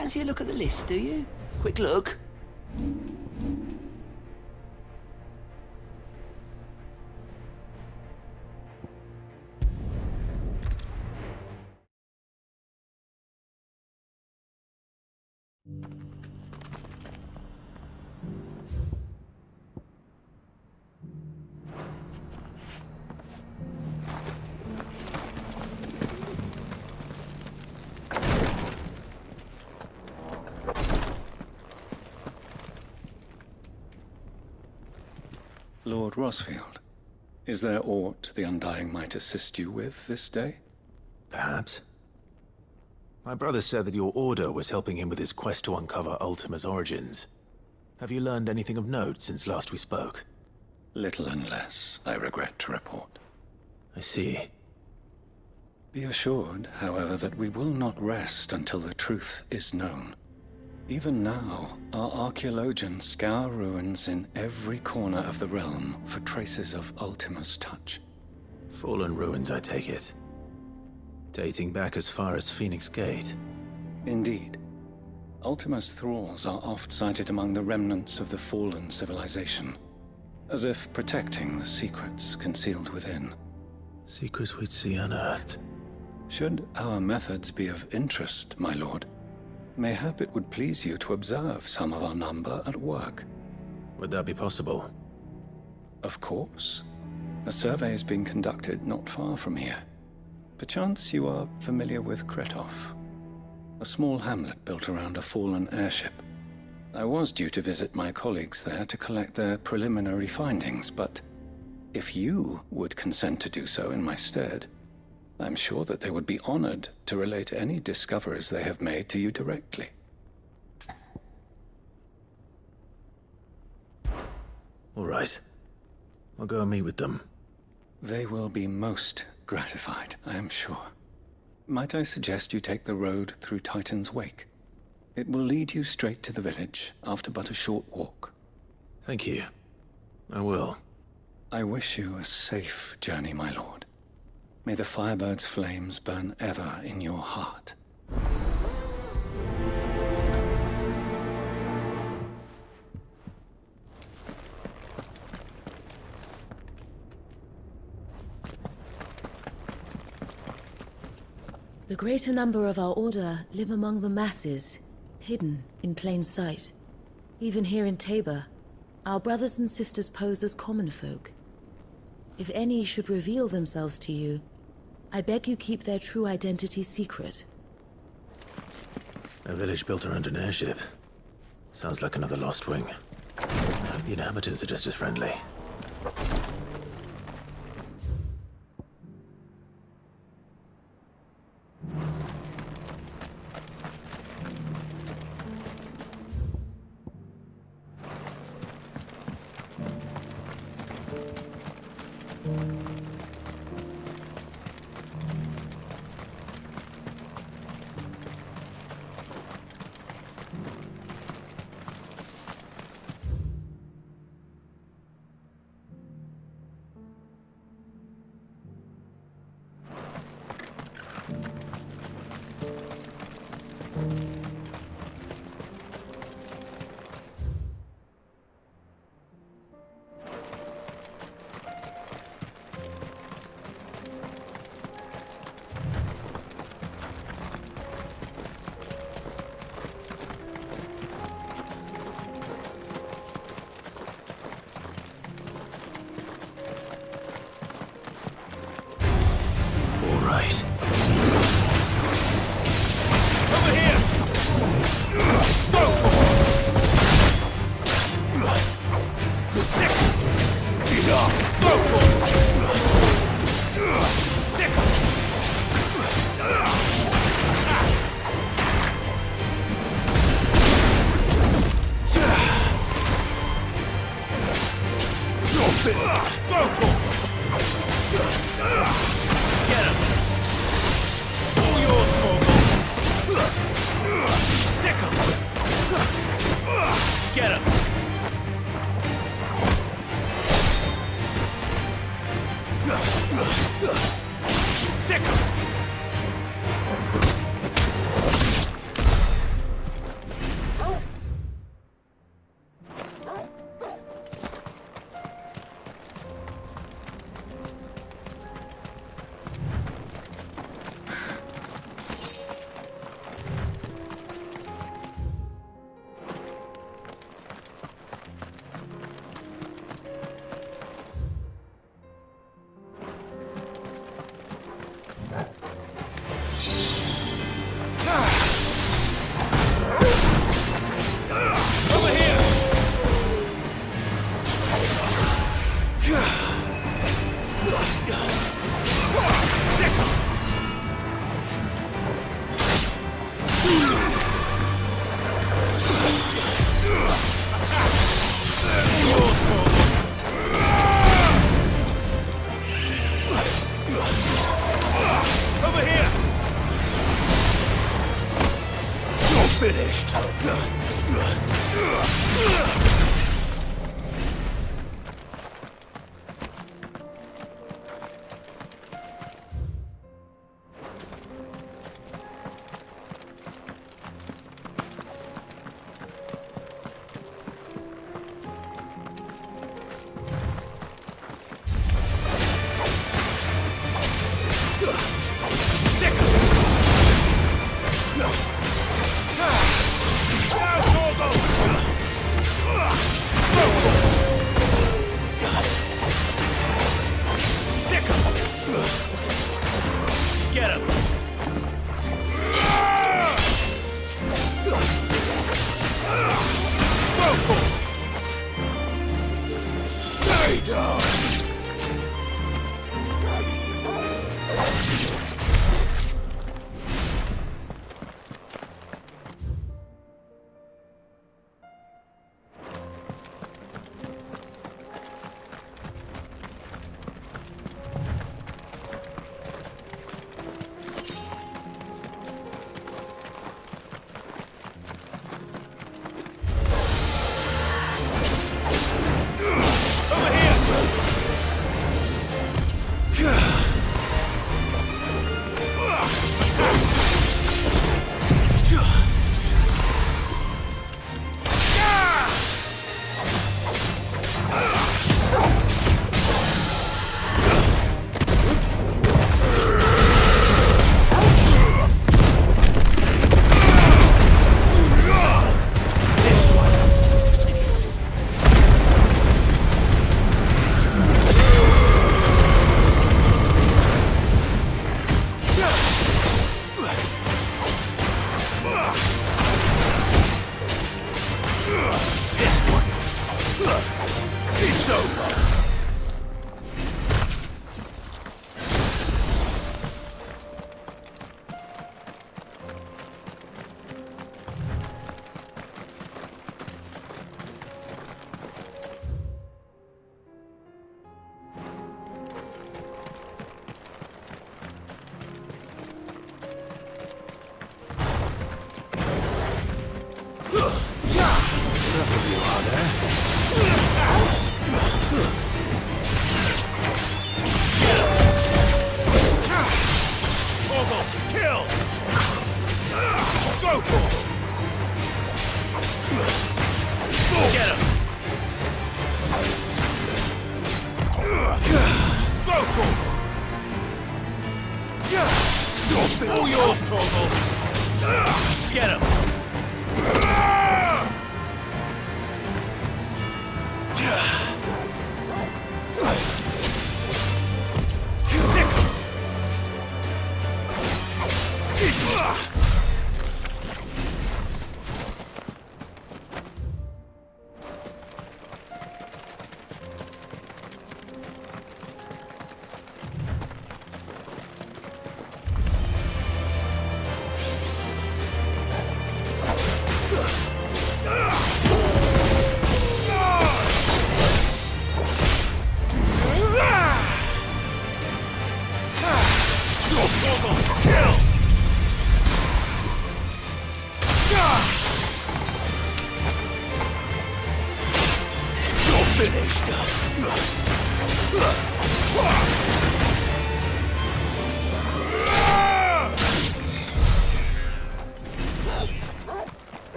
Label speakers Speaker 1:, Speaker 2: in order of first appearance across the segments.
Speaker 1: Fancy a look at the list, do you? Quick look.
Speaker 2: Lord Rozfield, is there aught the Undying might assist you with this day?
Speaker 3: Perhaps. My brother said that your order was helping him with his quest to uncover Ultima's origins. Have you learned anything of note since last we spoke?
Speaker 2: Little and less, I regret to report.
Speaker 3: I see.
Speaker 2: Be assured, however, that we will not rest until the truth is known. Even now, our archaeologians scour ruins in every corner of the realm for traces of Ultima's touch.
Speaker 3: Fallen ruins, I take it. Dating back as far as Phoenix Gate.
Speaker 2: Indeed. Ultima's thralls are oft sighted among the remnants of the fallen civilization, as if protecting the secrets concealed within.
Speaker 3: Secrets we'd see unearthed.
Speaker 2: Should our methods be of interest, my lord, mayhap it would please you to observe some of our number at work.
Speaker 3: Would that be possible?
Speaker 2: Of course. A survey is being conducted not far from here. Perchance you are familiar with Kretov, a small hamlet built around a fallen airship. I was due to visit my colleagues there to collect their preliminary findings, but if you would consent to do so in my stead, I'm sure that they would be honored to relate any discoveries they have made to you directly.
Speaker 3: All right. I'll go and meet with them.
Speaker 2: They will be most gratified, I am sure. Might I suggest you take the road through Titan's Wake? It will lead you straight to the village after but a short walk.
Speaker 3: Thank you. I will.
Speaker 2: I wish you a safe journey, my lord. May the Firebird's flames burn ever in your heart.
Speaker 4: The greater number of our order live among the masses, hidden in plain sight. Even here in Tabor, our brothers and sisters pose as common folk. If any should reveal themselves to you, I beg you keep their true identity secret.
Speaker 3: A village built around an airship. Sounds like another Lost Wing. I hope the inhabitants are just as friendly. finished. Get him! Stay down! All yours, Torgal! Get him!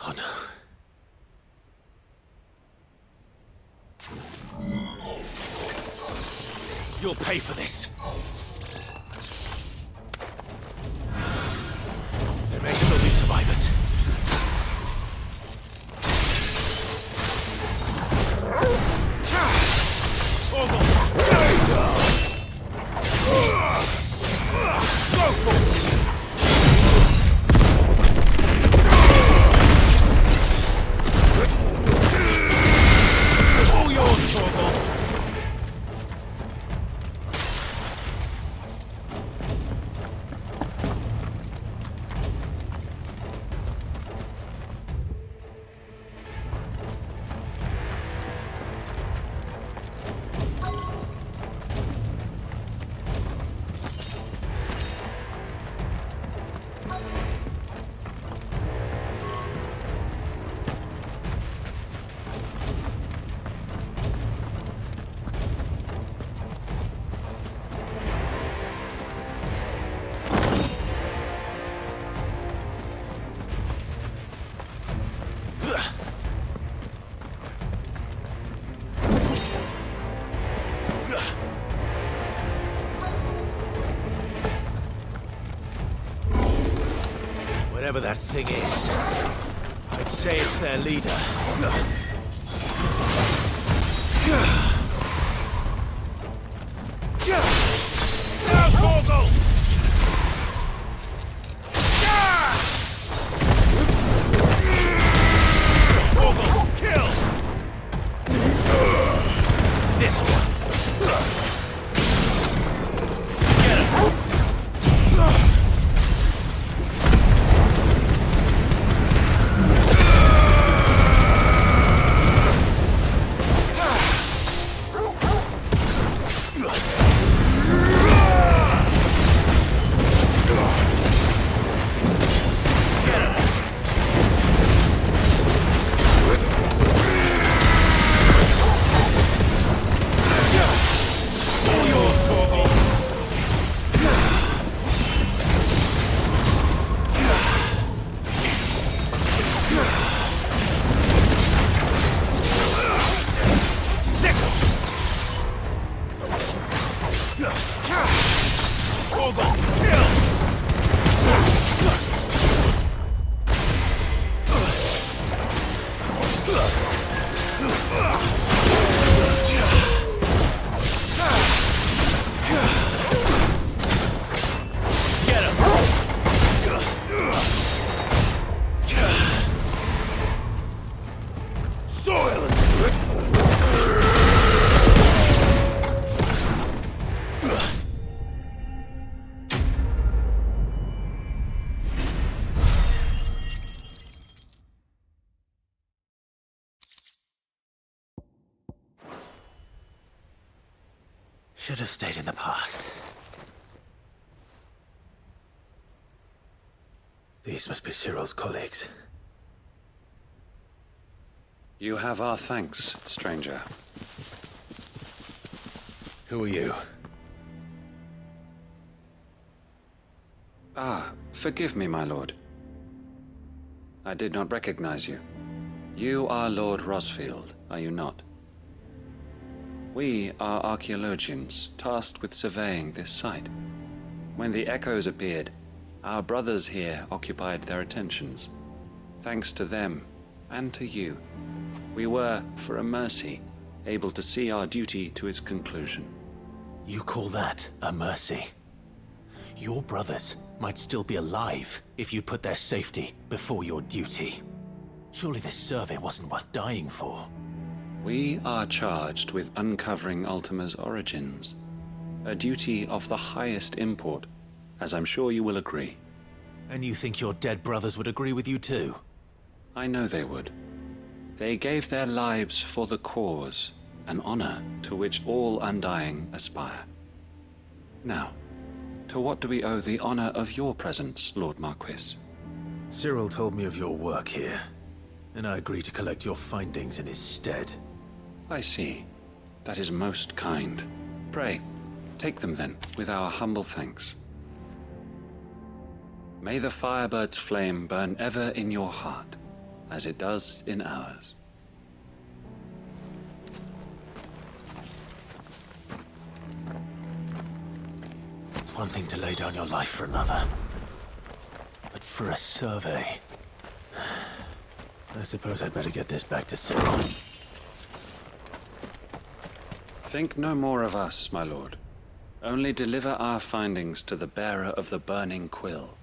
Speaker 3: Oh no. You'll pay for this. There may still be survivors. Whatever that thing is, I'd say it's their leader. Kill! This one! Get him! Should have stayed in the past. These must be Cyril's colleagues.
Speaker 5: You have our thanks, stranger.
Speaker 3: Who are you?
Speaker 5: Ah, forgive me, my lord. I did not recognize you. You are Lord Rozfield, are you not? We are archaeologians, tasked with surveying this site. When the echoes appeared, our brothers here occupied their attentions. Thanks to them, and to you, we were, for a mercy, able to see our duty to its conclusion.
Speaker 3: You call that a mercy? Your brothers might still be alive if you put their safety before your duty. Surely this survey wasn't worth dying for.
Speaker 5: We are charged with uncovering Ultima's origins. A duty of the highest import, as I'm sure you will agree.
Speaker 3: And you think your dead brothers would agree with you too?
Speaker 5: I know they would. They gave their lives for the cause, an honor to which all Undying aspire. Now, to what do we owe the honor of your presence, Lord Marquis?
Speaker 3: Cyril told me of your work here, and I agreed to collect your findings in his stead.
Speaker 5: I see. That is most kind. Pray, take them then, with our humble thanks. May the Firebird's flame burn ever in your heart, as it does in ours.
Speaker 3: It's one thing to lay down your life for another, but for a survey... I suppose I'd better get this back to Cyril.
Speaker 5: Think no more of us, my lord. Only deliver our findings to the bearer of the burning quill.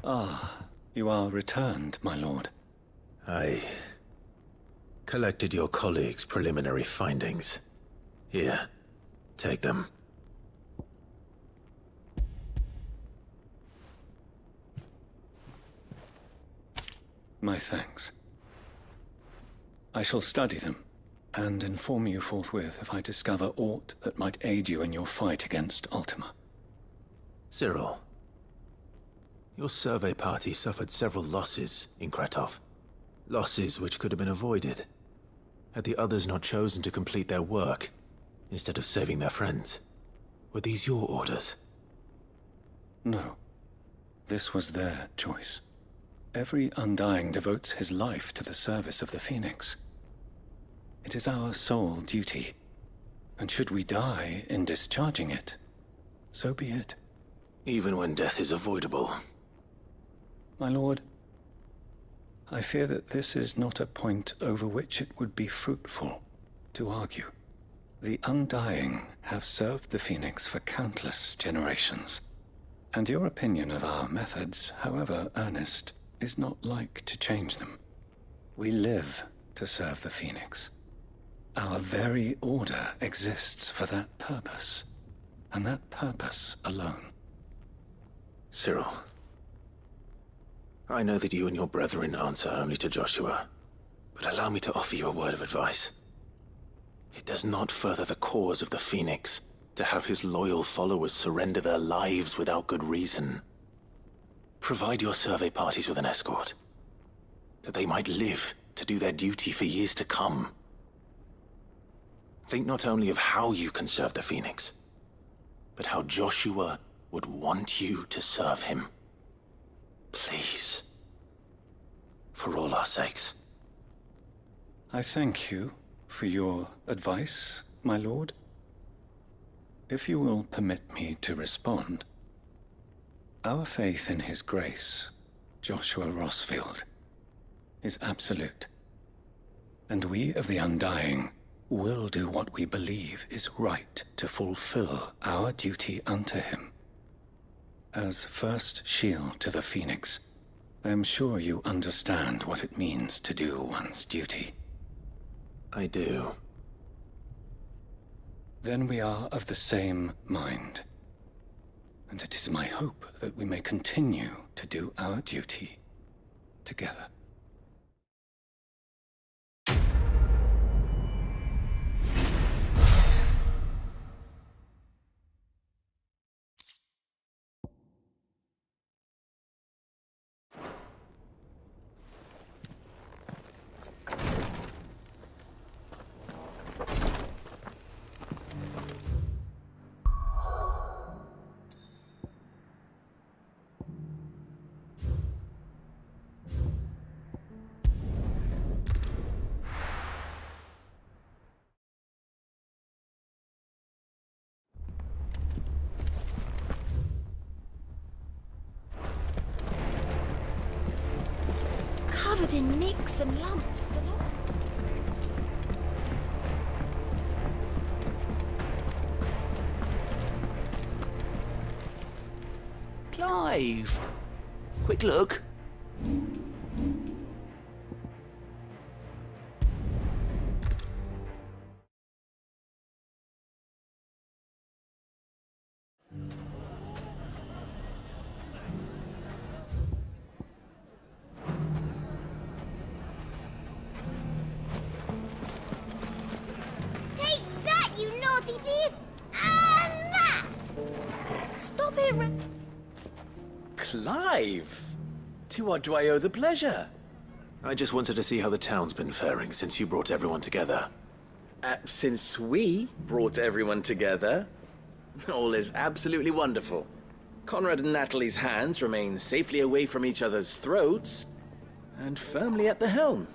Speaker 2: Ah, you are returned, my lord.
Speaker 3: I collected your colleagues' preliminary findings. Here, take them.
Speaker 2: My thanks. I shall study them, and inform you forthwith if I discover aught that might aid you in your fight against Ultima.
Speaker 3: Cyril, your survey party suffered several losses in Kretov. Losses which could have been avoided, had the others not chosen to complete their work, instead of saving their friends. Were these your orders?
Speaker 2: No. This was their choice. Every Undying devotes his life to the service of the Phoenix. It is our sole duty, and should we die in discharging it, so be it.
Speaker 3: Even when death is avoidable.
Speaker 2: My lord, I fear that this is not a point over which it would be fruitful to argue. The Undying have served the Phoenix for countless generations, and your opinion of our methods, however earnest, is not like to change them. We live to serve the Phoenix. Our very order exists for that purpose, and that purpose alone.
Speaker 3: Cyril, I know that you and your brethren answer only to Joshua, but allow me to offer you a word of advice. It does not further the cause of the Phoenix to have his loyal followers surrender their lives without good reason. Provide your survey parties with an escort, that they might live to do their duty for years to come. Think not only of how you can serve the Phoenix, but how Joshua would want you to serve him. Please. For all our sakes.
Speaker 2: I thank you for your advice, my lord. If you will permit me to respond, our faith in his grace, Joshua Rozfield, is absolute. And we of the Undying will do what we believe is right to fulfill our duty unto him. As first shield to the Phoenix, I am sure you understand what it means to do one's duty.
Speaker 3: I do.
Speaker 2: Then we are of the same mind. And it is my hope that we may continue to do our duty together.
Speaker 6: covered in nicks and lumps. The lot.
Speaker 1: Clive! Quick look.
Speaker 6: Take that, you naughty thief! And that! Stop it,
Speaker 3: Clive! To what do I owe the pleasure? I just wanted to see how the town's been faring since you brought everyone together.
Speaker 7: Since we brought everyone together, all is absolutely wonderful. Conrad and Natalie's hands remain safely away from each other's throats and firmly at the helm.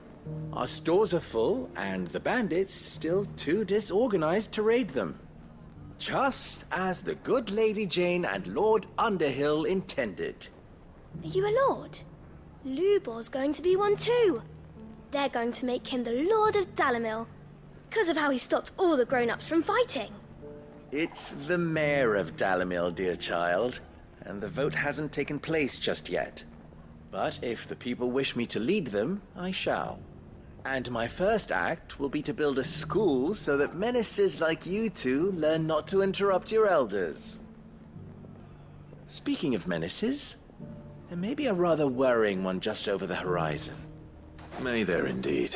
Speaker 7: Our stores are full, and the bandits still too disorganized to raid them. Just as the good Lady Jane and Lord Underhill intended.
Speaker 6: Are you a lord? Lubor's going to be one too. They're going to make him the Lord of Dalamil, because of how he stopped all the grown-ups from fighting.
Speaker 7: It's the mayor of Dalamil, dear child, and the vote hasn't taken place just yet. But if the people wish me to lead them, I shall. And my first act will be to build a school so that menaces like you two learn not to interrupt your elders. Speaking of menaces, there may be a rather worrying one just over the horizon.
Speaker 3: May there indeed.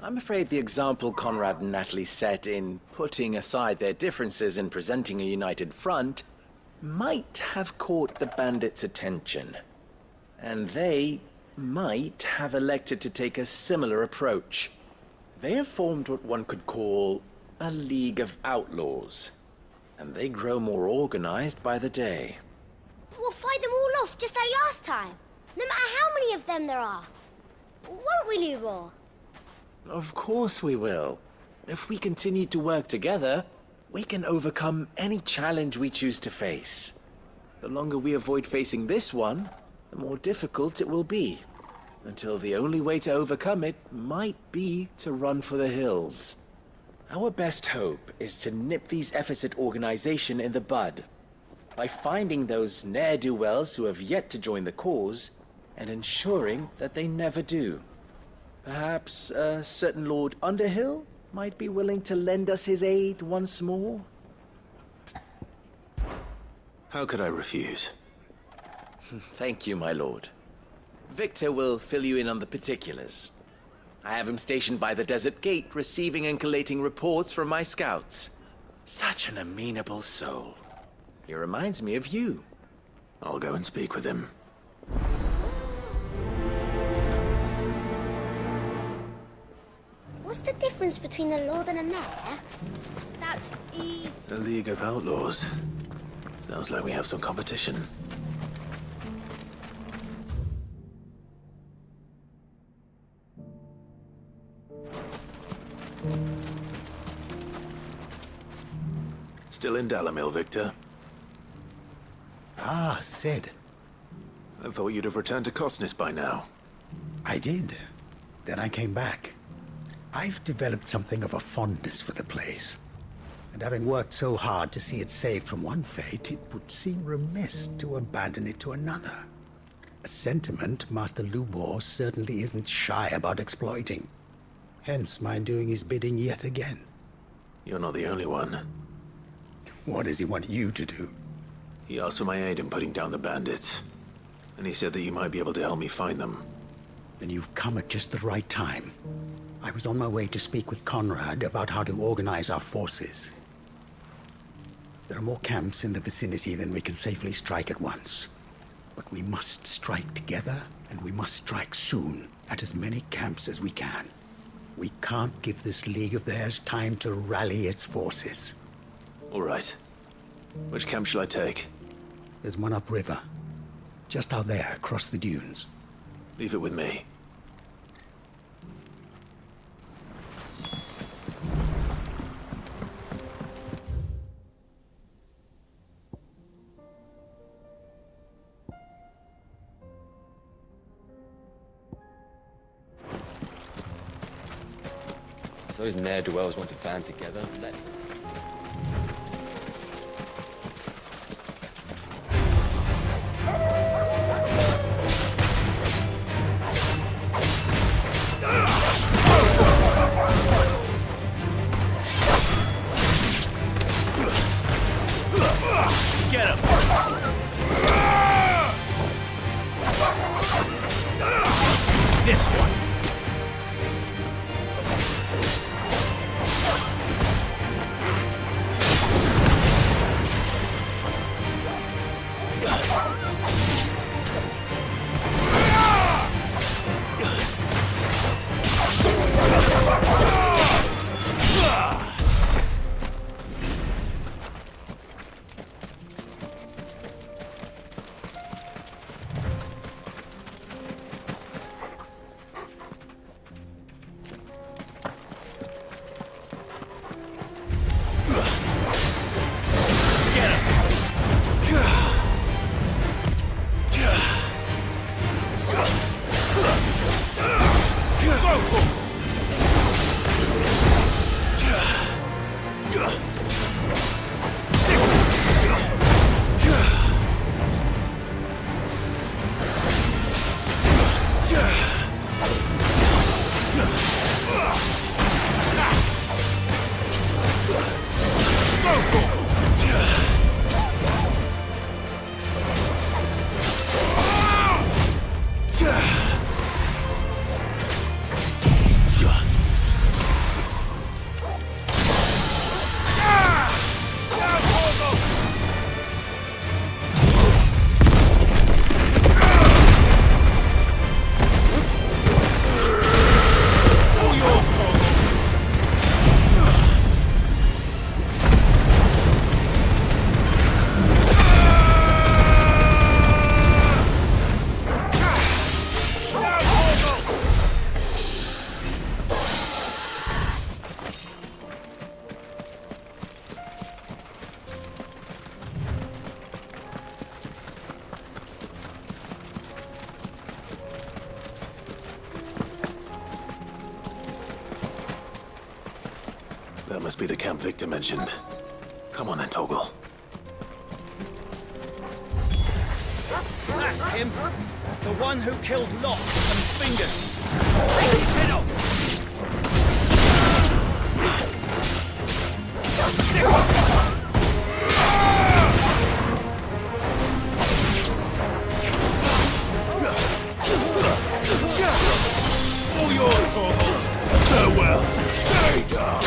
Speaker 7: I'm afraid the example Conrad and Natalie set in putting aside their differences and presenting a united front might have caught the bandits' attention. And they might have elected to take a similar approach. They have formed what one could call a League of Outlaws, and they grow more organized by the day.
Speaker 6: We'll fight them all off just like last time, no matter how many of them there are. Won't we, Lubor?
Speaker 7: Of course we will. If we continue to work together, we can overcome any challenge we choose to face. The longer we avoid facing this one, the more difficult it will be, until the only way to overcome it might be to run for the hills. Our best hope is to nip these efforts at organization in the bud, by finding those ne'er-do-wells who have yet to join the cause, and ensuring that they never do. Perhaps a certain Lord Underhill might be willing to lend us his aid once more?
Speaker 3: How could I refuse?
Speaker 7: Thank you, my lord. Victor will fill you in on the particulars. I have him stationed by the desert gate, receiving and collating reports from my scouts. Such an amenable soul. He reminds me of you.
Speaker 3: I'll go and speak with him.
Speaker 6: What's the difference between a lord and a mayor? That's easy.
Speaker 3: The League of Outlaws. Sounds like we have some competition. Still in Dalamil, Victor?
Speaker 8: Ah, Sid.
Speaker 3: I thought you'd have returned to Cosnis by now.
Speaker 8: I did. Then I came back. I've developed something of a fondness for the place. And having worked so hard to see it saved from one fate, it would seem remiss to abandon it to another. A sentiment Master Lubor certainly isn't shy about exploiting. Hence my doing his bidding yet again.
Speaker 3: You're not the only one.
Speaker 8: What does he want you to do?
Speaker 3: He asked for my aid in putting down the bandits. And he said that you might be able to help me find them.
Speaker 8: Then you've come at just the right time. I was on my way to speak with Conrad about how to organize our forces. There are more camps in the vicinity than we can safely strike at once. But we must strike together, and we must strike soon at as many camps as we can. We can't give this league of theirs time to rally its forces.
Speaker 3: All right. Which camp shall I take?
Speaker 8: There's one upriver. Just out there, across the dunes.
Speaker 3: Leave it with me.
Speaker 9: those ne'er-do-wells want to band together, let...
Speaker 1: Get him! This one!
Speaker 3: That must be the camp Victor mentioned. Come on then, Toggle.
Speaker 1: That's him! The one who killed Locke and Fingers! Take his head off! All yours, Toggle! Farewell! Stay down!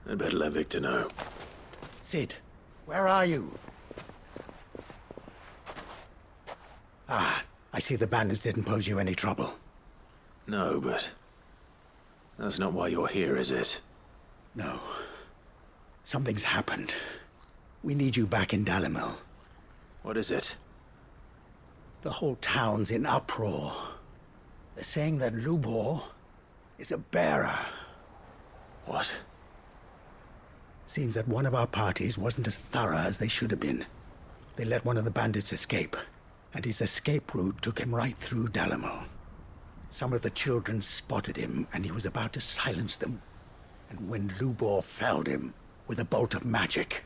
Speaker 3: I'd better let Victor know.
Speaker 8: Sid, where are you? Ah, I see the bandits didn't pose you any trouble.
Speaker 3: No, but... that's not why you're here, is it?
Speaker 8: No. Something's happened. We need you back in Dalimil.
Speaker 3: What is it?
Speaker 8: The whole town's in uproar. They're saying that Lubor is a bearer.
Speaker 3: What?
Speaker 8: Seems that one of our parties wasn't as thorough as they should have been. They let one of the bandits escape, and his escape route took him right through Dalimil. Some of the children spotted him, and he was about to silence them. And when Lubor felled him with a bolt of magic,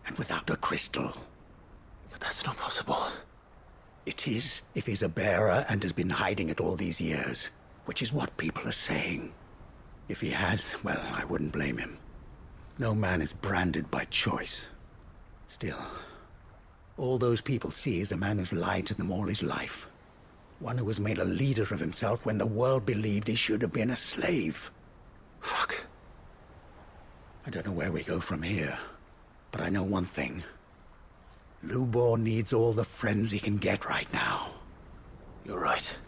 Speaker 8: and without a crystal.
Speaker 3: But that's not possible.
Speaker 8: It is, if he's a bearer and has been hiding it all these years, which is what people are saying. If he has, well, I wouldn't blame him. No man is branded by choice. Still, all those people see is a man who's lied to them all his life. One who was made a leader of himself when the world believed he should have been a slave.
Speaker 3: Fuck.
Speaker 8: I don't know where we go from here, but I know one thing. Lubor needs all the friends he can get right now.
Speaker 3: You're right.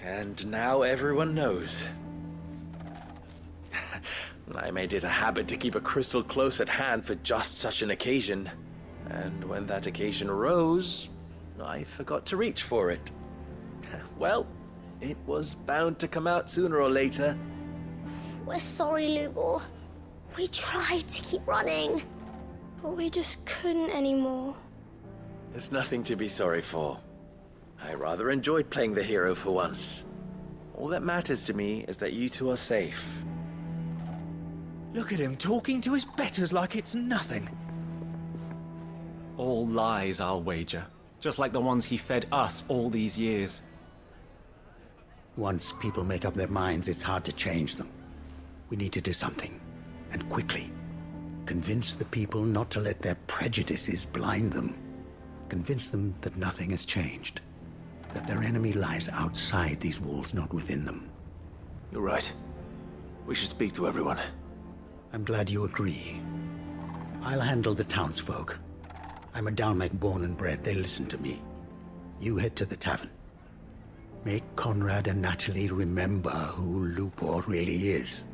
Speaker 7: And now everyone knows. I made it a habit to keep a crystal close at hand for just such an occasion. And when that occasion arose, I forgot to reach for it. Well, it was bound to come out sooner or later.
Speaker 10: We're sorry, Lubor. We tried to keep running.
Speaker 6: But we just couldn't anymore.
Speaker 7: There's nothing to be sorry for. I rather enjoyed playing the hero for once. All that matters to me is that you two are safe.
Speaker 1: Look at him talking to his betters like it's nothing. All lies, I'll wager. Just like the ones he fed us all these years.
Speaker 8: Once people make up their minds, it's hard to change them. We need to do something, and quickly. Convince the people not to let their prejudices blind them. Convince them that nothing has changed. That their enemy lies outside these walls, not within them.
Speaker 3: You're right. We should speak to everyone.
Speaker 8: I'm glad you agree. I'll handle the townsfolk. I'm a Dalmek born and bred. They listen to me. You head to the tavern. Make Conrad and Natalie remember who Lubor really is.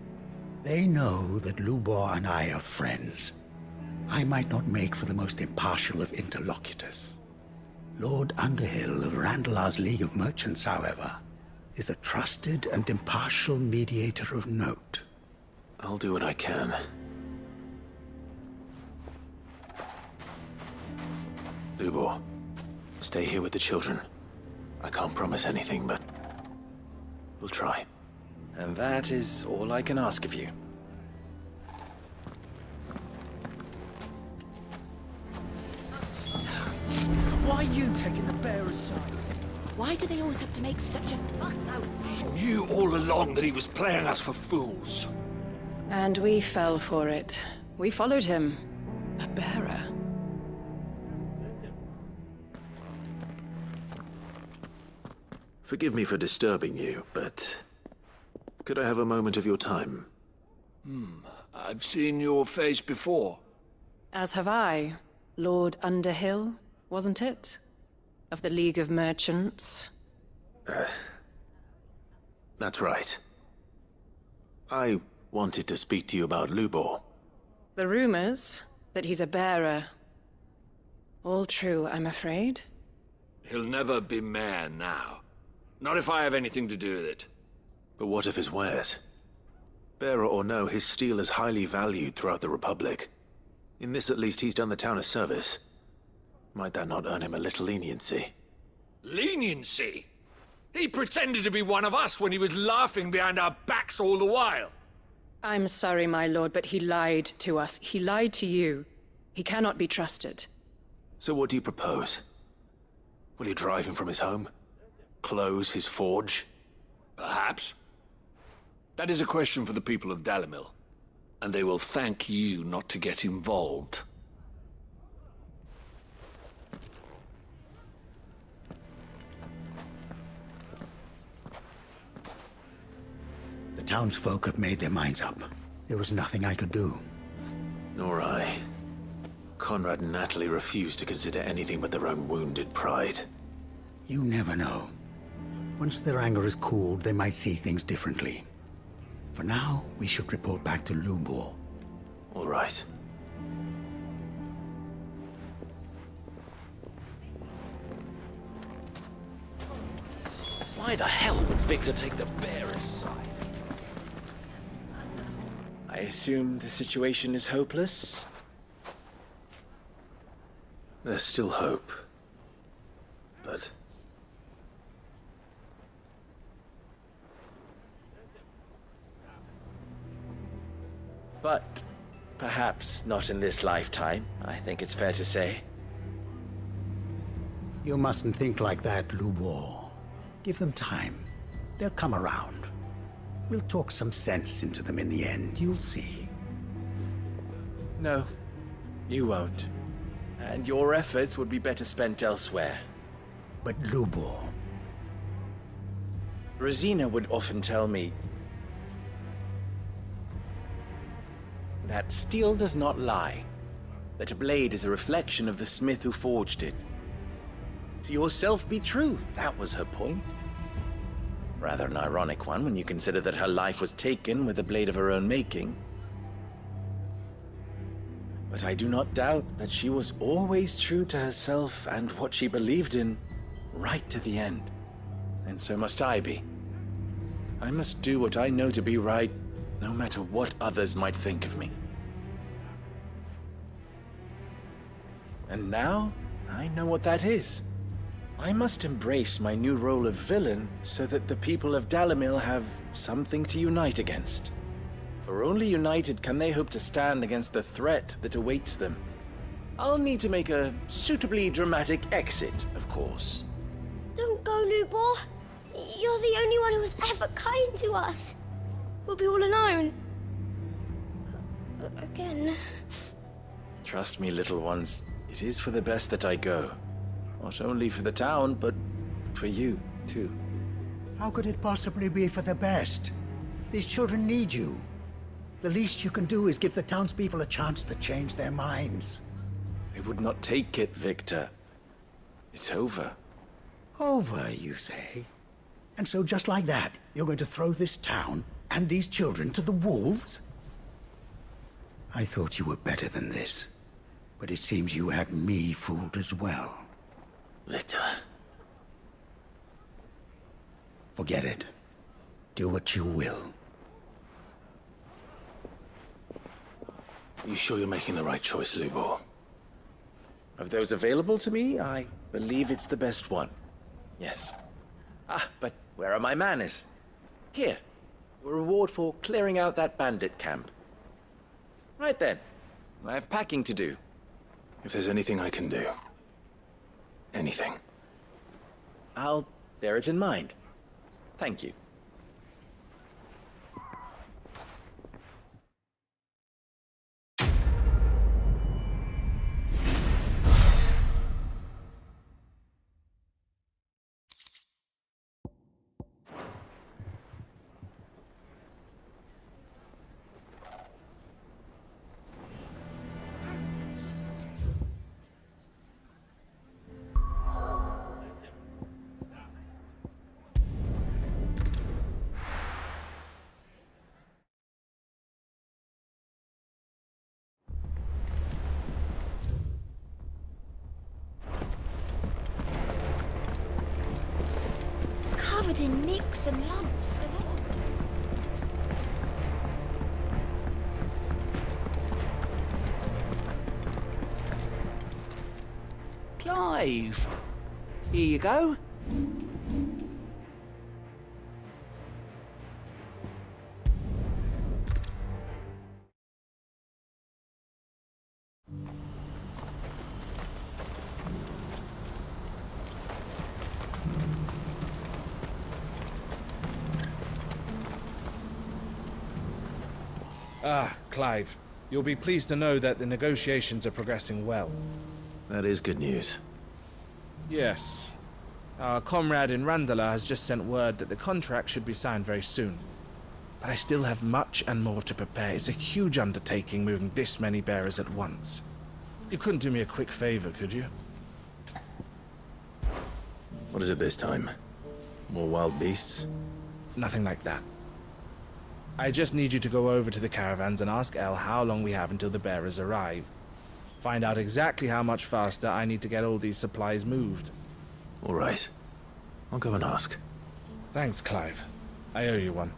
Speaker 8: They know that Lubor and I are friends. I might not make for the most impartial of interlocutors. Lord Underhill of Randalar's League of Merchants, however, is a trusted and impartial mediator of note.
Speaker 3: I'll do what I can. Lubor, stay here with the children. I can't promise anything, but we'll try.
Speaker 7: And that is all I can ask of you.
Speaker 1: Why are you taking the bearer's side?
Speaker 11: Why do they always have to make such a fuss out there?
Speaker 12: Knew all along that he was playing us for fools.
Speaker 13: And we fell for it. We followed him. A bearer.
Speaker 3: Forgive me for disturbing you, but could I have a moment of your time?
Speaker 12: I've seen your face before.
Speaker 13: As have I. Lord Underhill, wasn't it? Of the League of Merchants.
Speaker 3: That's right. I wanted to speak to you about Lubor.
Speaker 13: The rumors that he's a bearer. All true, I'm afraid.
Speaker 12: He'll never be mayor now. Not if I have anything to do with it.
Speaker 3: But what of his wares? Bearer or no, his steel is highly valued throughout the Republic. In this at least, he's done the town a service. Might that not earn him a little leniency?
Speaker 12: Leniency? He pretended to be one of us when he was laughing behind our backs all the while.
Speaker 13: I'm sorry, my lord, but he lied to us. He lied to you. He cannot be trusted.
Speaker 3: So what do you propose? Will you drive him from his home? Close his forge?
Speaker 12: Perhaps. That is a question for the people of Dalimil. And they will thank you not to get involved.
Speaker 8: The townsfolk have made their minds up. There was nothing I could do.
Speaker 3: Nor I. Conrad and Natalie refused to consider anything but their own wounded pride.
Speaker 8: You never know. Once their anger is cooled, they might see things differently. For now, we should report back to Lubor.
Speaker 3: All right.
Speaker 1: Why the hell would Victor take the bearer's side?
Speaker 7: I assume the situation is hopeless?
Speaker 3: There's still hope. But
Speaker 7: But perhaps not in this lifetime, I think it's fair to say.
Speaker 8: You mustn't think like that, Lubor. Give them time. They'll come around. We'll talk some sense into them in the end, you'll see.
Speaker 7: No, you won't. And your efforts would be better spent elsewhere.
Speaker 8: But Lubor...
Speaker 7: Rosina would often tell me that steel does not lie, that a blade is a reflection of the smith who forged it. To yourself be true, that was her point. Rather an ironic one when you consider that her life was taken with a blade of her own making. But I do not doubt that she was always true to herself and what she believed in, right to the end. And so must I be. I must do what I know to be right, no matter what others might think of me. And now, I know what that is. I must embrace my new role of villain so that the people of Dalimil have something to unite against. For only united can they hope to stand against the threat that awaits them. I'll need to make a suitably dramatic exit, of course.
Speaker 10: Don't go, Lubor. You're the only one who was ever kind to us.
Speaker 6: We'll be all alone. Again.
Speaker 7: Trust me, little ones. It is for the best that I go. Not only for the town, but for you, too.
Speaker 8: How could it possibly be for the best? These children need you. The least you can do is give the townspeople a chance to change their minds.
Speaker 7: They would not take it, Victor. It's over.
Speaker 8: Over, you say? And so just like that, you're going to throw this town and these children to the wolves? I thought you were better than this. But it seems you had me fooled as well.
Speaker 3: Victor.
Speaker 8: Forget it. Do what you will.
Speaker 3: You sure you're making the right choice, Lubor?
Speaker 7: Of those available to me, I believe it's the best one. Yes. Ah, but where are my manners? Here. A reward for clearing out that bandit camp. Right then. I have packing to do.
Speaker 3: If there's anything I can do. Anything.
Speaker 7: I'll bear it in mind. Thank you.
Speaker 10: Covered in nicks and lumps, they're all.
Speaker 14: Clive, here you go.
Speaker 15: Ah, Clive. You'll be pleased to know that the negotiations are progressing well.
Speaker 3: That is good news.
Speaker 15: Yes. Our comrade in Randala has just sent word that the contract should be signed very soon. But I still have much and more to prepare. It's a huge undertaking moving this many bearers at once. You couldn't do me a quick favor, could you?
Speaker 3: What is it this time? More wild beasts?
Speaker 15: Nothing like that. I just need you to go over to the caravans and ask El how long we have until the bearers arrive. Find out exactly how much faster I need to get all these supplies moved.
Speaker 3: All right. I'll go and ask.
Speaker 15: Thanks, Clive. I owe you one.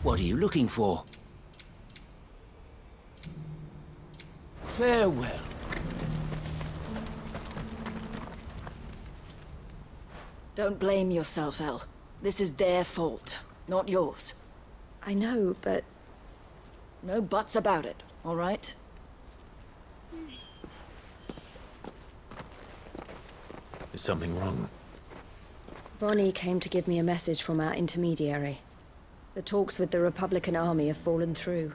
Speaker 14: What are you looking for? Farewell.
Speaker 11: Don't blame yourself, El. This is their fault, not yours.
Speaker 13: I know, but...
Speaker 11: No buts about it, all right?
Speaker 3: Is something wrong?
Speaker 13: Vonnie came to give me a message from our intermediary. The talks with the Republican army have fallen through.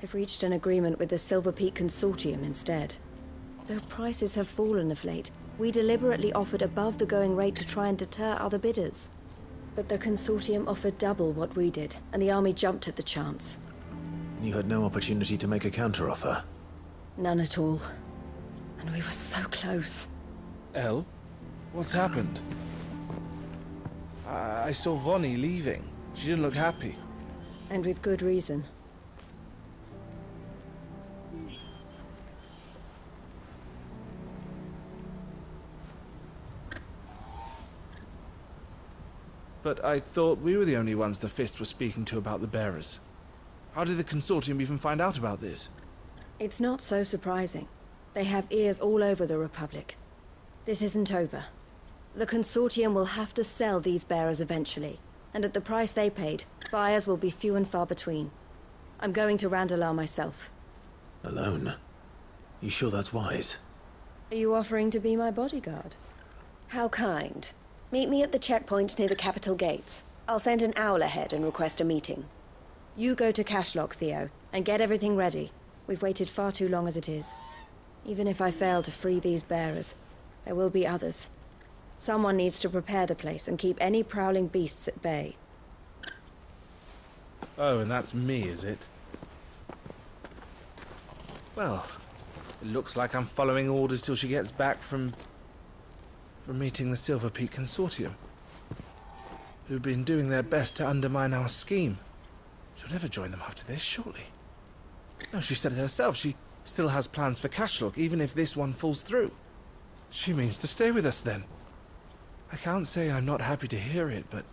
Speaker 13: They've reached an agreement with the Silver Peak Consortium instead. Though prices have fallen of late, we deliberately offered above the going rate to try and deter other bidders. But the Consortium offered double what we did, and the army jumped at the chance.
Speaker 3: You had no opportunity to make a counteroffer?
Speaker 13: None at all. And we were so close.
Speaker 15: El? What's happened? I saw Vonnie leaving. She didn't look happy.
Speaker 13: And with good reason.
Speaker 15: But I thought we were the only ones the Fist was speaking to about the bearers. How did the Consortium even find out about this?
Speaker 13: It's not so surprising. They have ears all over the Republic. This isn't over. The Consortium will have to sell these bearers eventually, and at the price they paid, buyers will be few and far between. I'm going to Randalar myself.
Speaker 3: Alone? You sure that's wise?
Speaker 13: Are you offering to be my bodyguard? How kind. Meet me at the checkpoint near the capital gates. I'll send an owl ahead and request a meeting. You go to Cashlock, Theo, and get everything ready. We've waited far too long as it is. Even if I fail to free these bearers, there will be others. Someone needs to prepare the place and keep any prowling beasts at bay.
Speaker 15: Oh, and that's me, is it? Well, it looks like I'm following orders till she gets back from meeting the Silver Peak Consortium, who've been doing their best to undermine our scheme. She'll never join them after this, surely. No, she said it herself. She still has plans for Cashlock, even if this one falls through. She means to stay with us, then. I can't say I'm not happy to hear it, but...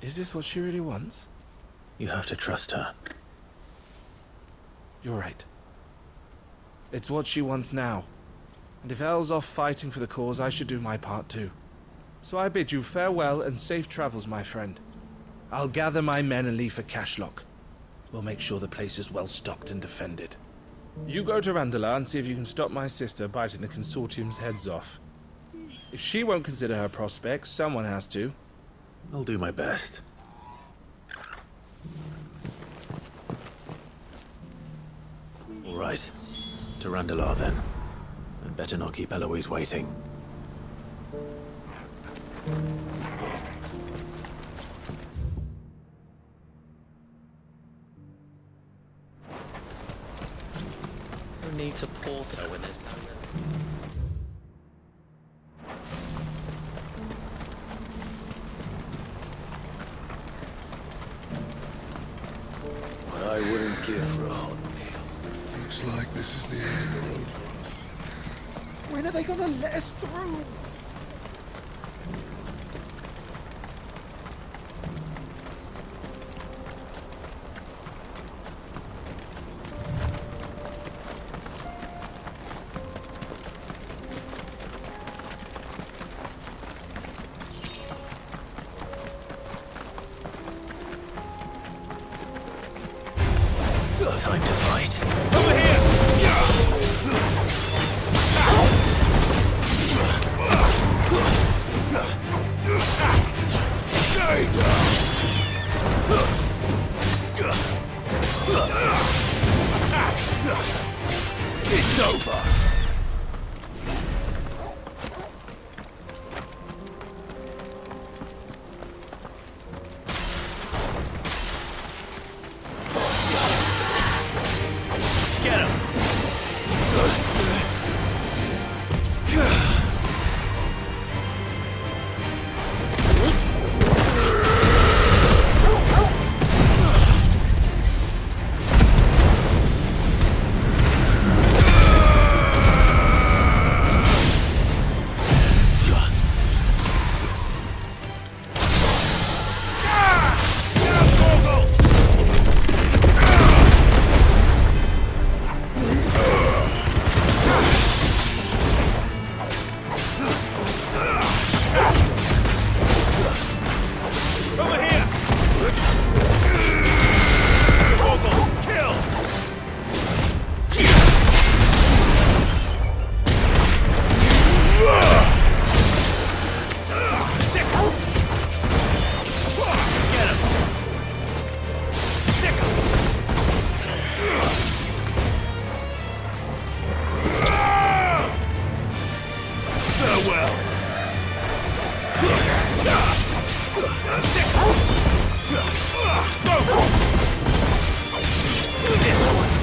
Speaker 15: is this what she really wants?
Speaker 3: You have to trust her.
Speaker 15: You're right. It's what she wants now. And if El's off fighting for the cause, I should do my part too. So I bid you farewell and safe travels, my friend. I'll gather my men and leave for Cashlock. We'll make sure the place is well stocked and defended. You go to Randalar and see if you can stop my sister biting the Consortium's heads off. If she won't consider her prospects, someone has to.
Speaker 3: I'll do my best. All right. To Randalar, then. I'd better not keep Eloise waiting.
Speaker 9: Who needs a porter when there's no room?
Speaker 16: What I wouldn't give for a hot meal. Looks like this is the end of the road for us.
Speaker 15: When are they gonna let us through?
Speaker 3: Time to fight.
Speaker 1: Over here! This one.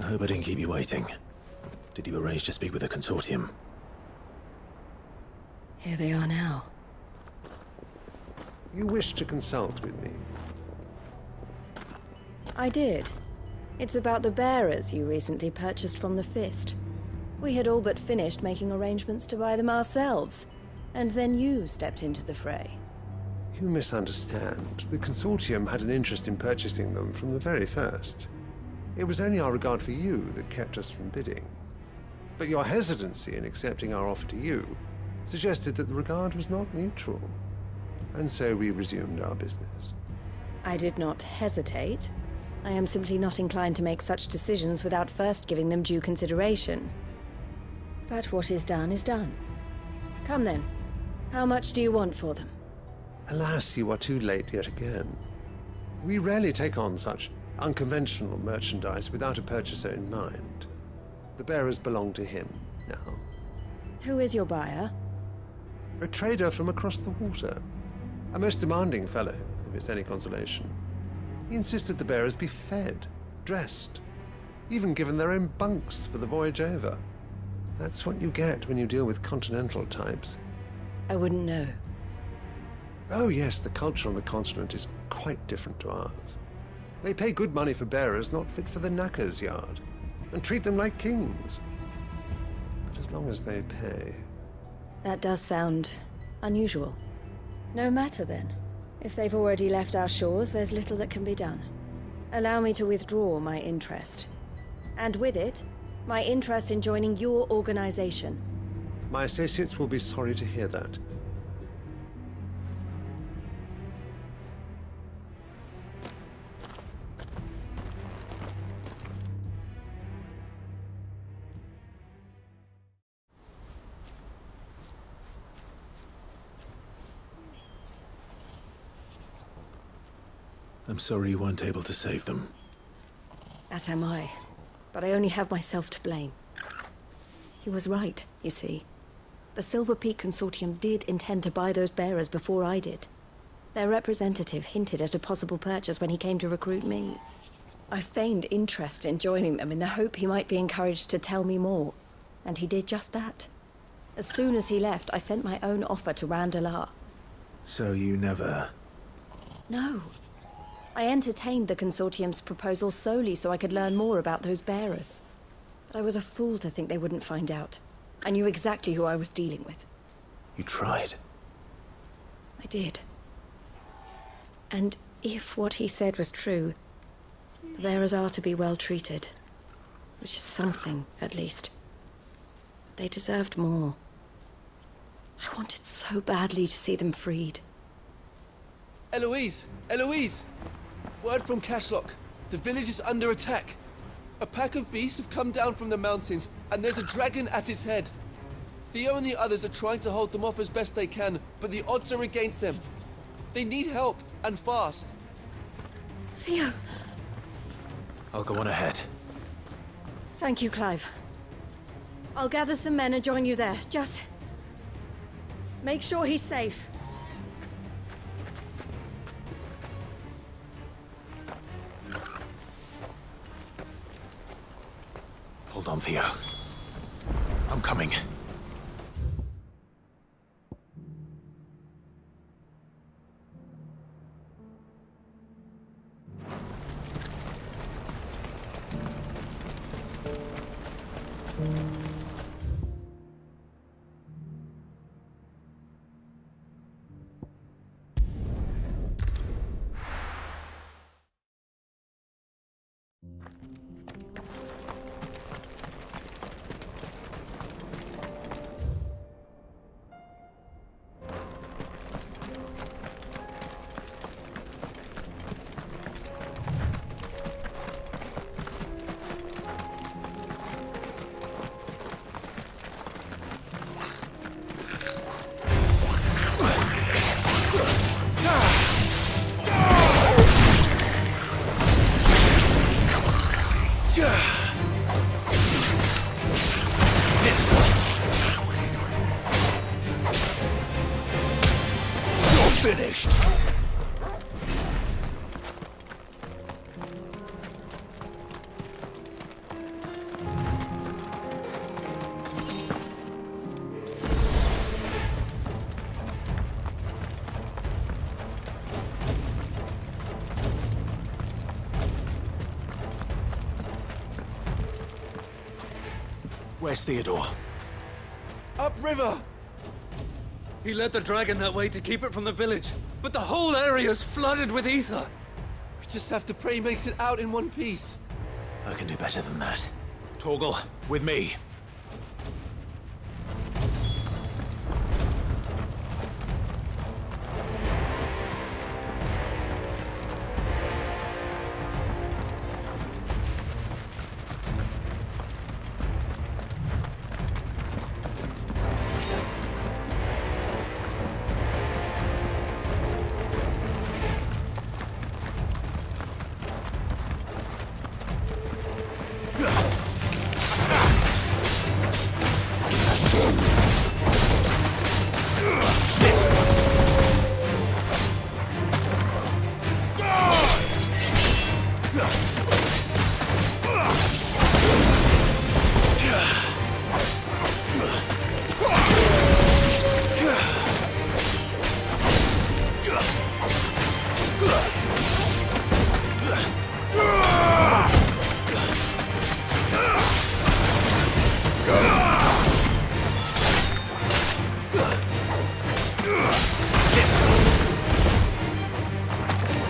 Speaker 3: I hope I didn't keep you waiting. Did you arrange to speak with the consortium?
Speaker 13: Here they are now.
Speaker 16: You wish to consult with me?
Speaker 13: I did. It's about the bearers you recently purchased from the Fist. We had all but finished making arrangements to buy them ourselves, and then you stepped into the fray.
Speaker 16: You misunderstand. The consortium had an interest in purchasing them from the very first. It was only our regard for you that kept us from bidding. But your hesitancy in accepting our offer to you suggested that the regard was not mutual. And so we resumed our business.
Speaker 13: I did not hesitate. I am simply not inclined to make such decisions without first giving them due consideration. But what is done is done. Come then. How much do you want for them?
Speaker 16: Alas, you are too late yet again. We rarely take on such unconventional merchandise without a purchaser in mind. The bearers belong to him now.
Speaker 13: Who is your buyer?
Speaker 16: A trader from across the water. A most demanding fellow, if it's any consolation. He insisted the bearers be fed, dressed, even given their own bunks for the voyage over. That's what you get when you deal with continental types.
Speaker 13: I wouldn't know.
Speaker 16: Oh yes, the culture on the continent is quite different to ours. They pay good money for bearers not fit for the knacker's yard, and treat them like kings. But as long as they pay...
Speaker 13: That does sound unusual. No matter then. If they've already left our shores, there's little that can be done. Allow me to withdraw my interest. And with it, my interest in joining your organization.
Speaker 16: My associates will be sorry to hear that.
Speaker 3: I'm sorry you weren't able to save them.
Speaker 13: As am I. But I only have myself to blame. He was right, you see. The Silver Peak Consortium did intend to buy those bearers before I did. Their representative hinted at a possible purchase when he came to recruit me. I feigned interest in joining them in the hope he might be encouraged to tell me more. And he did just that. As soon as he left, I sent my own offer to Randalar.
Speaker 3: So you never...
Speaker 13: No. I entertained the Consortium's proposal solely so I could learn more about those bearers. But I was a fool to think they wouldn't find out. I knew exactly who I was dealing with.
Speaker 3: You tried.
Speaker 13: I did. And if what he said was true, the bearers are to be well treated. Which is something, at least. They deserved more. I wanted so badly to see them freed.
Speaker 17: Eloise! Eloise! Word from Cashlock. The village is under attack. A pack of beasts have come down from the mountains, and there's a dragon at its head. Theo and the others are trying to hold them off as best they can, but the odds are against them. They need help, and fast.
Speaker 13: Theo!
Speaker 3: I'll go on ahead.
Speaker 13: Thank you, Clive. I'll gather some men and join you there. Just... make sure he's safe.
Speaker 3: Hold on, Theo. I'm coming.
Speaker 1: Finished.
Speaker 3: Where's Theodore?
Speaker 17: Upriver!
Speaker 18: He led the dragon that way to keep it from the village, but the whole area's flooded with ether.
Speaker 17: We just have to pray he makes it out in one piece.
Speaker 3: I can do better than that. Torgal, with me.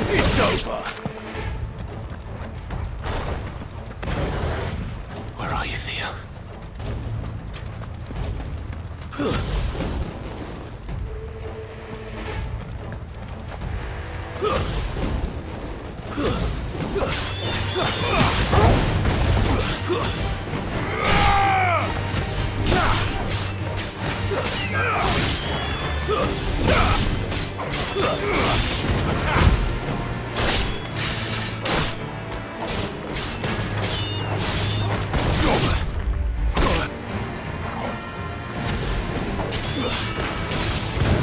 Speaker 1: It's over.
Speaker 3: Where are you, Theo?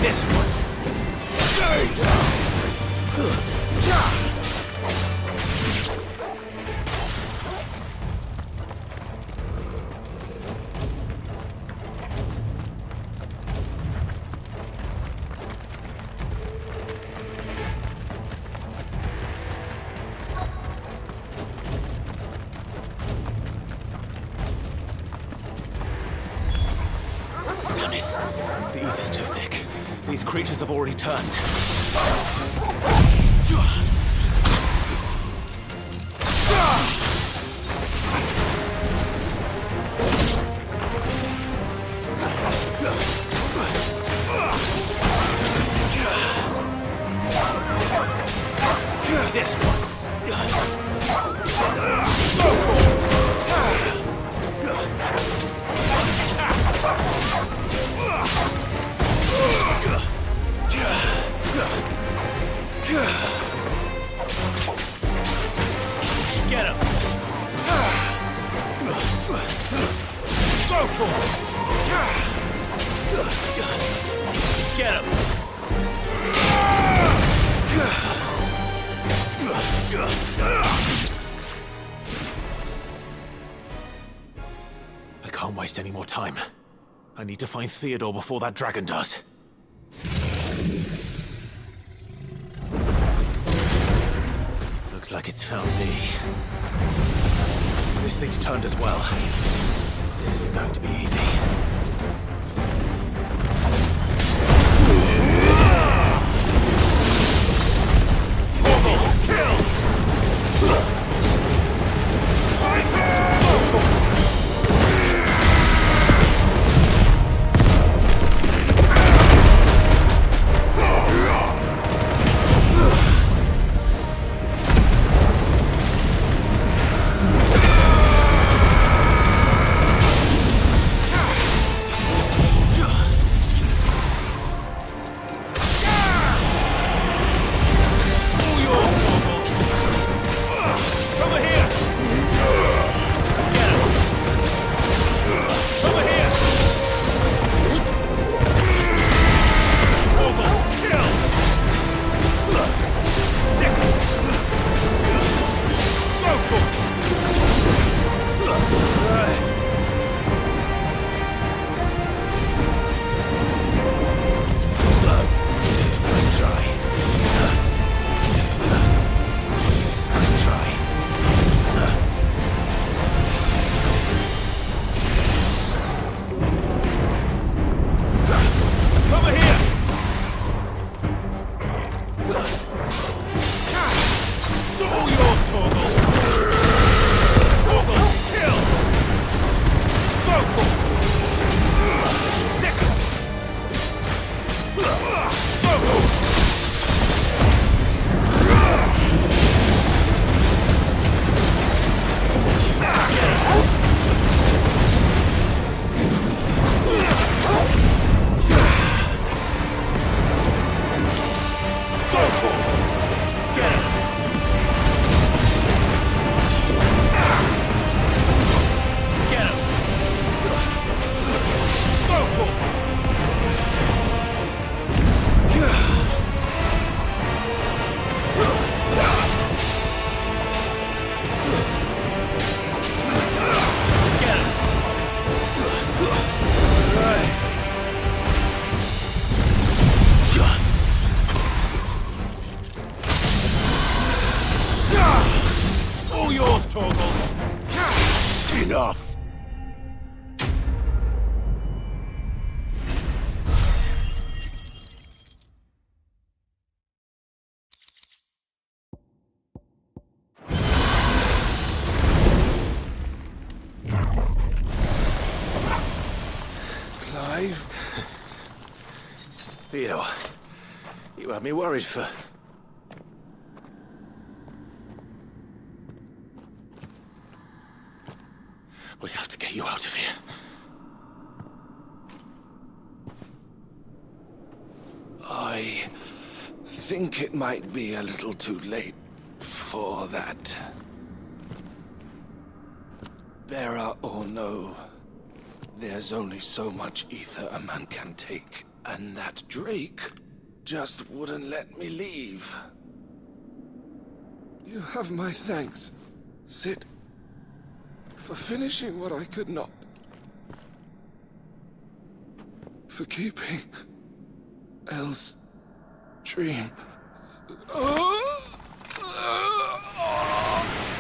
Speaker 3: This one. Stay down.
Speaker 7: Damn it. The ether's too thick. These creatures have already turned.
Speaker 3: This one. Get him. Go to him. Get him.
Speaker 7: I can't waste any more time. I need to find Theodore before that dragon does. Looks like it's found me. This thing's turned as well. This isn't going to be easy. Enough!
Speaker 3: Clive?
Speaker 7: Theodore, you had me worried for... We have to get you out of here.
Speaker 12: I think it might be a little too late for that. Bearer or no, There's only so much ether a man can take, and that Drake just wouldn't let me leave. You have my thanks, Sid, for finishing what I could not. For keeping Elle's dream.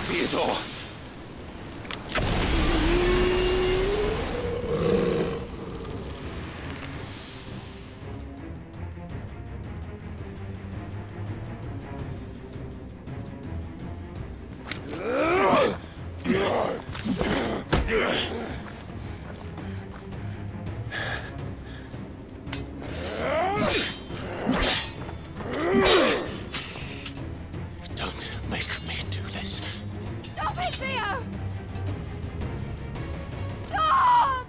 Speaker 12: Theodore!
Speaker 3: Don't make me do this.
Speaker 11: Stop it, Theo! Stop!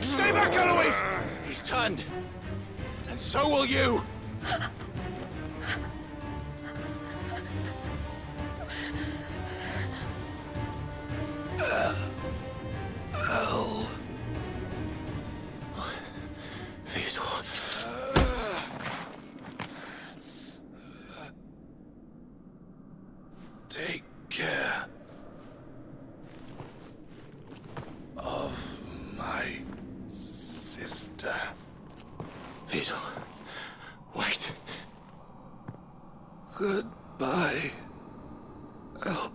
Speaker 3: Stay back, Eloise! He's turned. And so will you!
Speaker 12: Elle.
Speaker 3: Theodore.
Speaker 12: Take care of my sister.
Speaker 3: Theodore, wait.
Speaker 12: Goodbye, Elle.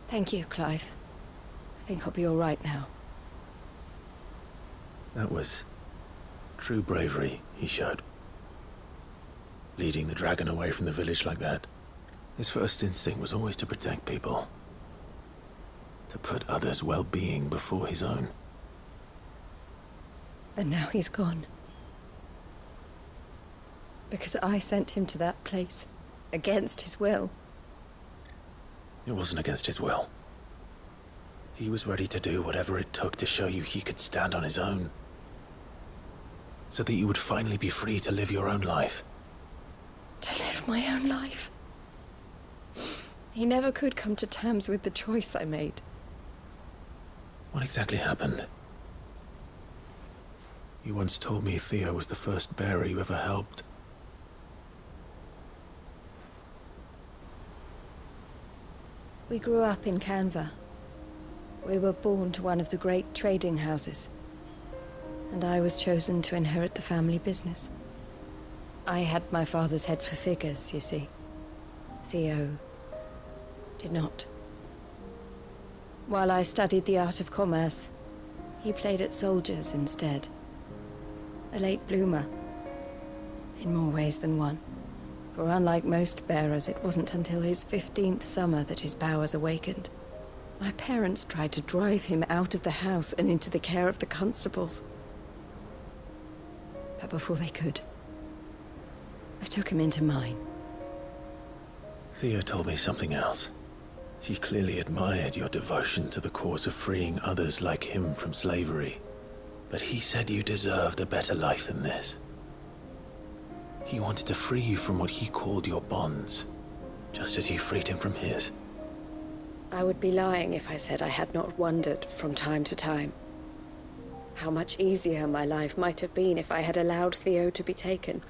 Speaker 13: Thank you, Clive. I think I'll be all right now.
Speaker 3: That was true bravery he showed. Leading the dragon away from the village like that. His first instinct was always to protect people. To put others' well-being before his own.
Speaker 13: And now he's gone. Because I sent him to that place, against his will.
Speaker 3: It wasn't against his will. He was ready to do whatever it took to show you he could stand on his own. So that you would finally be free to live your own life.
Speaker 13: To live my own life? He never could come to terms with the choice I made.
Speaker 3: What exactly happened? You once told me Theo was the first bearer you ever helped.
Speaker 13: We grew up in Canva. We were born to one of the great trading houses. And I was chosen to inherit the family business. I had my father's head for figures, you see. Theo did not. While I studied the art of commerce, he played at soldiers instead. A late bloomer, in more ways than one. For unlike most bearers, it wasn't until his 15th summer that his powers awakened. My parents tried to drive him out of the house and into the care of the constables. But before they could, I took him into mine.
Speaker 3: Theo told me something else. He clearly admired your devotion to the cause of freeing others like him from slavery. But he said you deserved a better life than this. He wanted to free you from what he called your bonds, just as you freed him from his.
Speaker 13: I would be lying if I said I had not wondered from time to time how much easier my life might have been if I had allowed Theo to be taken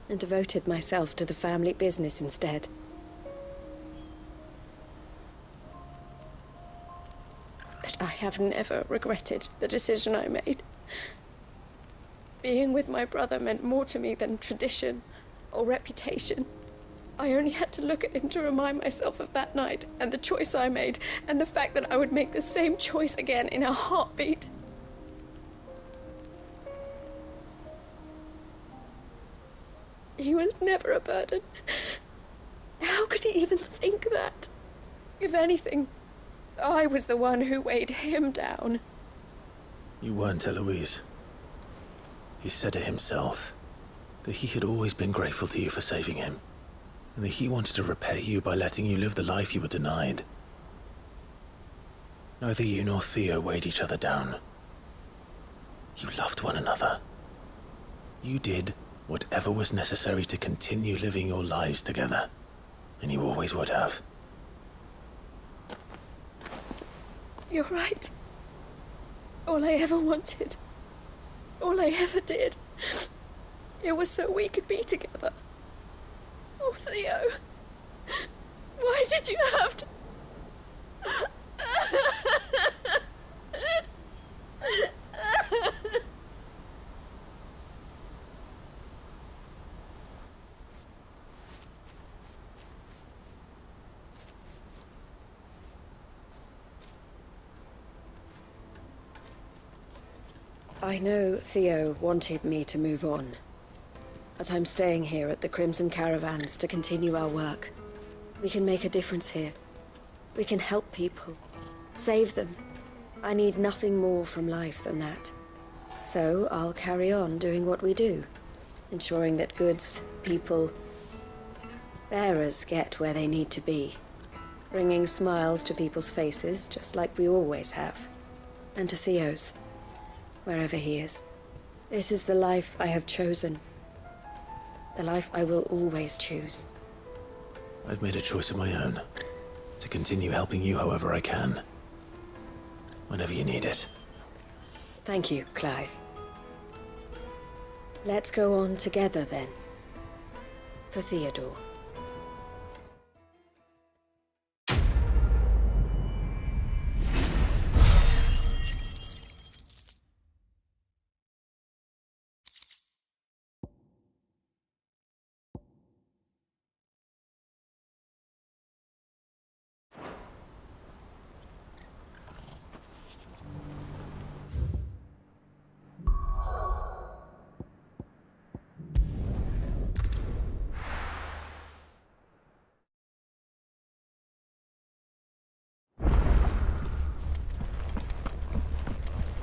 Speaker 13: and devoted myself to the family business instead. that I have never regretted the decision I made. Being with my brother meant more to me than tradition or reputation. I only had to look at him to remind myself of that night and the choice I made, and the fact that I would make the same choice again in a heartbeat. He was never a burden. How could he even think that? If anything, I was the one who weighed him down.
Speaker 3: You weren't, Eloise. He said it himself, that he had always been grateful to you for saving him, and that he wanted to repay you by letting you live the life you were denied. Neither you nor Theo weighed each other down. You loved one another. You did whatever was necessary to continue living your lives together, and you always would have.
Speaker 13: You're right. All I ever wanted, all I ever did, it was so we could be together. Oh, Theo, why did you have to... I know Theo wanted me to move on, but I'm staying here at the Crimson Caravans to continue our work. We can make a difference here. We can help people, save them. I need nothing more from life than that. So I'll carry on doing what we do, ensuring that goods, people, bearers get where they need to be, bringing smiles to people's faces just like we always have, and to Theo's. Wherever he is. This is the life I have chosen. The life I will always choose.
Speaker 3: I've made a choice of my own, to continue helping you however I can. Whenever you need it.
Speaker 13: Thank you, Clive. Let's go on together then. For Theodore.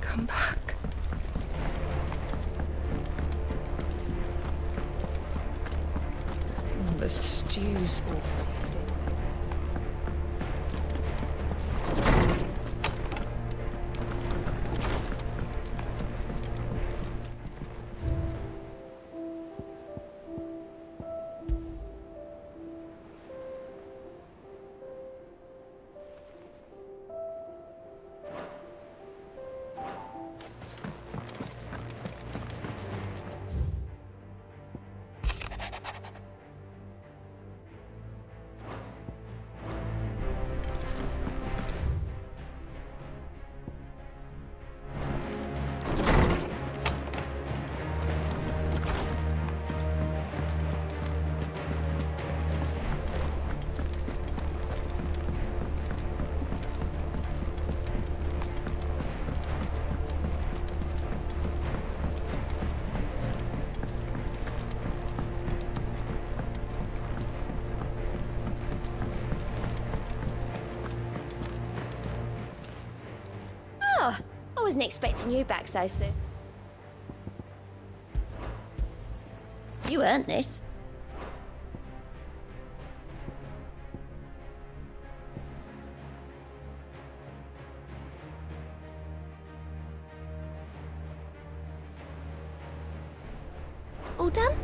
Speaker 13: Come back. Oh, the stew's awfully thin.
Speaker 10: I wasn't expecting you back so soon. You earned this. All done?